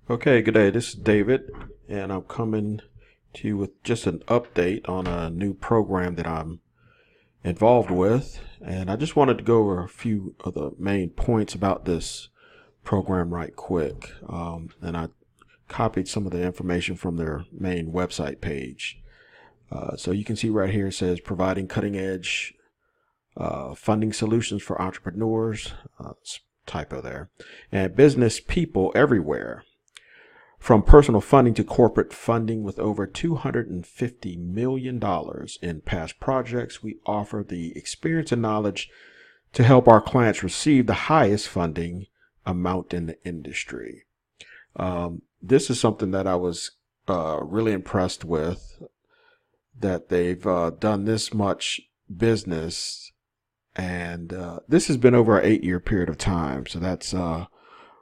Okay, good day. This is David, and I'm coming to you with just an update on a new program that I'm involved with. And I just wanted to go over a few of the main points about this program right quick. And I copied some of the information from their main website page. So you can see right here it says providing cutting edge funding solutions for entrepreneurs. Typo there. And business people everywhere. From personal funding to corporate funding, with over $250 million in past projects, we offer the experience and knowledge to help our clients receive the highest funding amount in the industry. This is something that I was really impressed with, that they've done this much business, and this has been over an 8-year period of time. So that's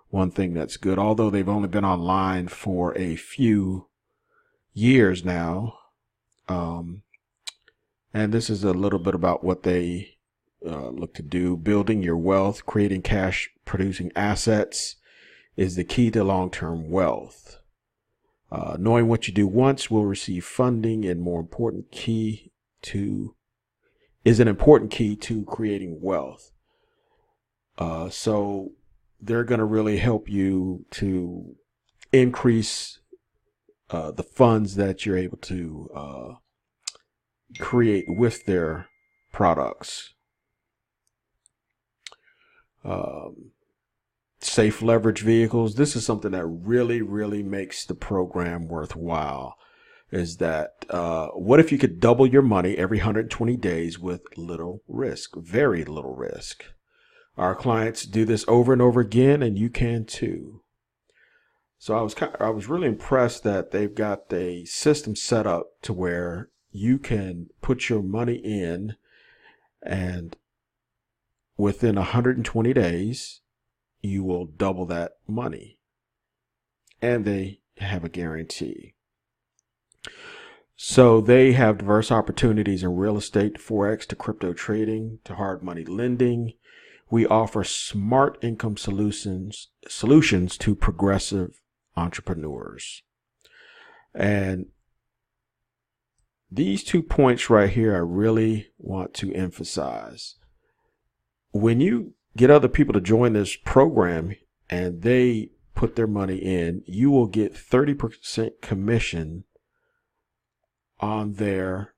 one thing that's good, although they've only been online for a few years now. And this is a little bit about what they look to do. Building your wealth, creating cash producing assets is the key to long-term wealth. Knowing what you do once will receive funding, and more important key to is an important key to creating wealth. So they're going to really help you to increase the funds that you're able to create with their products. Safe leverage vehicles. This is something that really makes the program worthwhile. Is that what if you could double your money every 120 days with little risk, very little risk? Our clients do this over and over again, and you can too. So I was really impressed that they've got a system set up to where you can put your money in, and within 120 days, you will double that money. And they have a guarantee. So they have diverse opportunities in real estate, Forex, to crypto trading, to hard money lending. We offer smart income solutions to progressive entrepreneurs. And these 2 points right here, I really want to emphasize. When you get other people to join this program and they put their money in, you will get 30% commission on their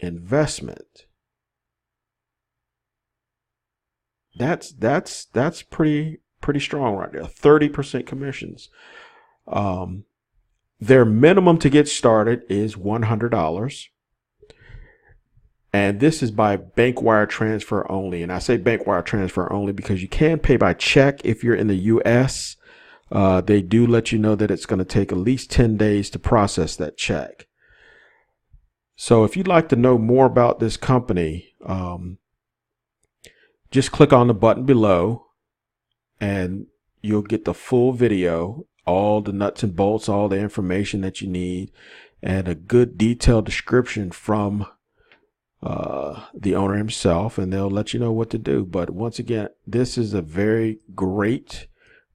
investment. That's pretty strong right there. 30% commissions. Their minimum to get started is $100. And this is by bank wire transfer only. And I say bank wire transfer only because you can pay by check if you're in the US. They do let you know that it's going to take at least 10 days to process that check. So if you'd like to know more about this company, just click on the button below and you'll get the full video, all the nuts and bolts, all the information that you need, and a good detailed description from the owner himself, and they'll let you know what to do. But once again, this is a very great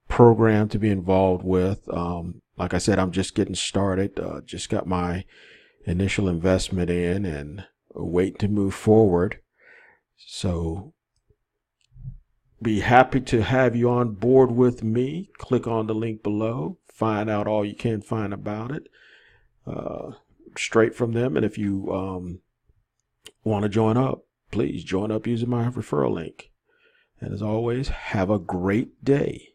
program to be involved with. Like I said, I'm just getting started. Just got my initial investment in and waiting to move forward. So be happy to have you on board with me. Click on the link below. Find out all you can find about it straight from them. And if you want to join up, please join up using my referral link. And as always, have a great day.